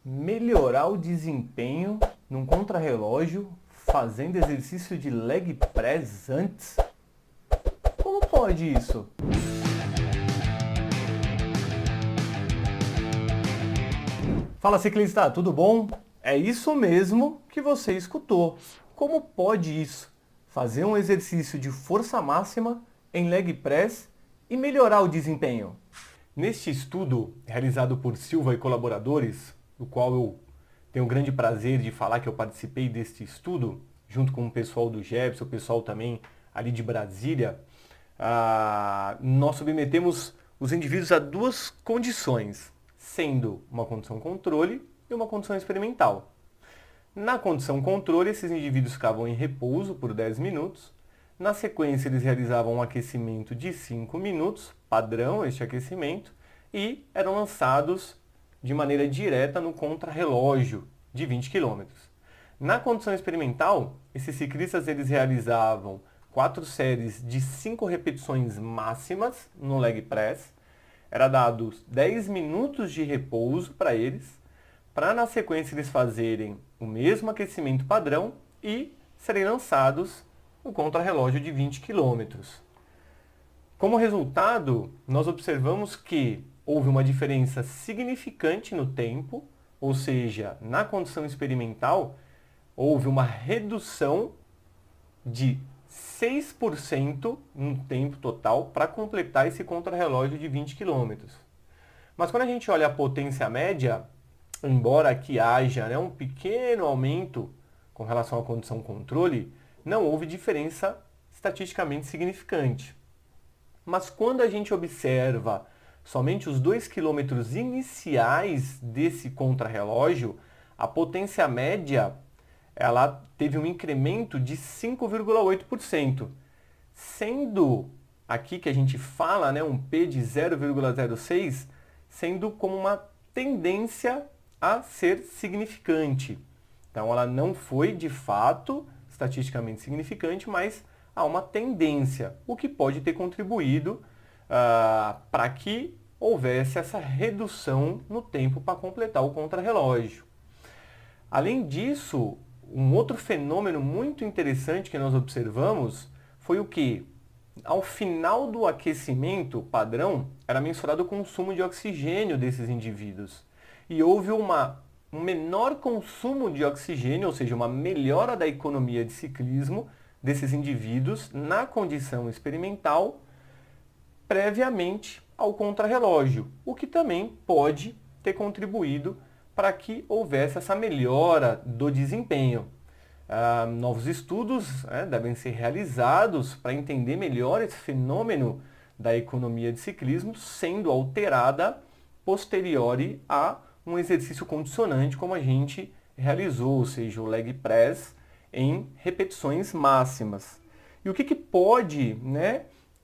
melhorar o desempenho num contrarrelógio fazendo exercício de leg press antes? Como pode isso? Fala ciclista, tudo bom? É isso mesmo que você escutou. Como pode isso? Fazer um exercício de força máxima em leg press e melhorar o desempenho. Neste estudo, realizado por Silva e colaboradores, do qual eu tenho o grande prazer de falar que eu participei deste estudo, junto com o pessoal do GEPS, o pessoal também ali de Brasília, nós submetemos os indivíduos a duas condições, sendo uma condição controle e uma condição experimental. Na condição controle, esses indivíduos ficavam em repouso por 10 minutos. Na sequência, eles realizavam um aquecimento de 5 minutos, padrão este aquecimento, e eram lançados de maneira direta no contrarrelógio de 20 km. Na condição experimental, esses ciclistas eles realizavam 4 séries de 5 repetições máximas no leg press. Era dado 10 minutos de repouso para eles, para na sequência eles fazerem o mesmo aquecimento padrão e serem lançados no contrarrelógio de 20 km. Como resultado, nós observamos que houve uma diferença significante no tempo, ou seja, na condição experimental, houve uma redução de 6% no tempo total para completar esse contrarrelógio de 20 km. Mas quando a gente olha a potência média, embora aqui haja um pequeno aumento com relação à condição controle, não houve diferença estatisticamente significante. Mas quando a gente observa somente os 2 km iniciais desse contrarrelógio, a potência média ela teve um incremento de 5,8%, sendo aqui que a gente fala um P de 0,06, sendo como uma tendência a ser significante. Então ela não foi de fato estatisticamente significante, mas há uma tendência, o que pode ter contribuído para que houvesse essa redução no tempo para completar o contrarrelógio. Além disso, um outro fenômeno muito interessante que nós observamos foi o que? Ao final do aquecimento padrão, era mensurado o consumo de oxigênio desses indivíduos. E houve um menor consumo de oxigênio, ou seja, uma melhora da economia de ciclismo desses indivíduos na condição experimental previamente ao contrarrelógio, o que também pode ter contribuído para que houvesse essa melhora do desempenho. Novos estudos devem ser realizados para entender melhor esse fenômeno da economia de ciclismo sendo alterada posteriori a um exercício condicionante como a gente realizou, ou seja, o leg press em repetições máximas. E o que pode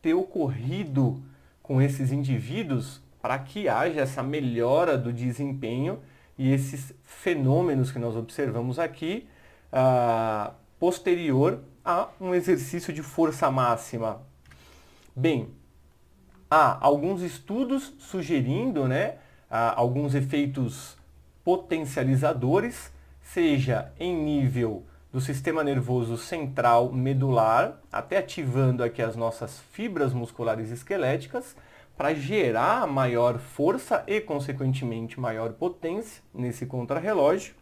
ter ocorrido com esses indivíduos para que haja essa melhora do desempenho e esses fenômenos que nós observamos aqui posterior a um exercício de força máxima? Bem, há alguns estudos sugerindo alguns efeitos potencializadores, seja em nível do sistema nervoso central medular, até ativando aqui as nossas fibras musculares esqueléticas, para gerar maior força e, consequentemente, maior potência nesse contrarrelógio.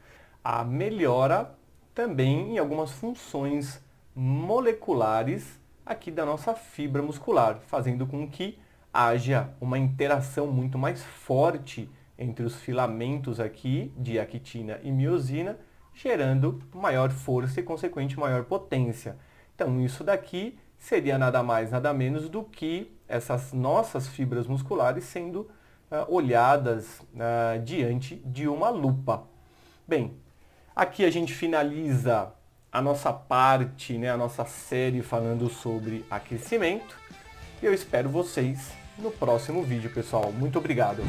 A melhora também em algumas funções moleculares aqui da nossa fibra muscular, fazendo com que haja uma interação muito mais forte entre os filamentos aqui de actina e miosina, gerando maior força e, consequente, maior potência. Então, isso daqui seria nada mais, nada menos do que essas nossas fibras musculares sendo olhadas diante de uma lupa. Bem, aqui a gente finaliza a nossa parte, a nossa série falando sobre aquecimento. E eu espero vocês no próximo vídeo, pessoal. Muito obrigado!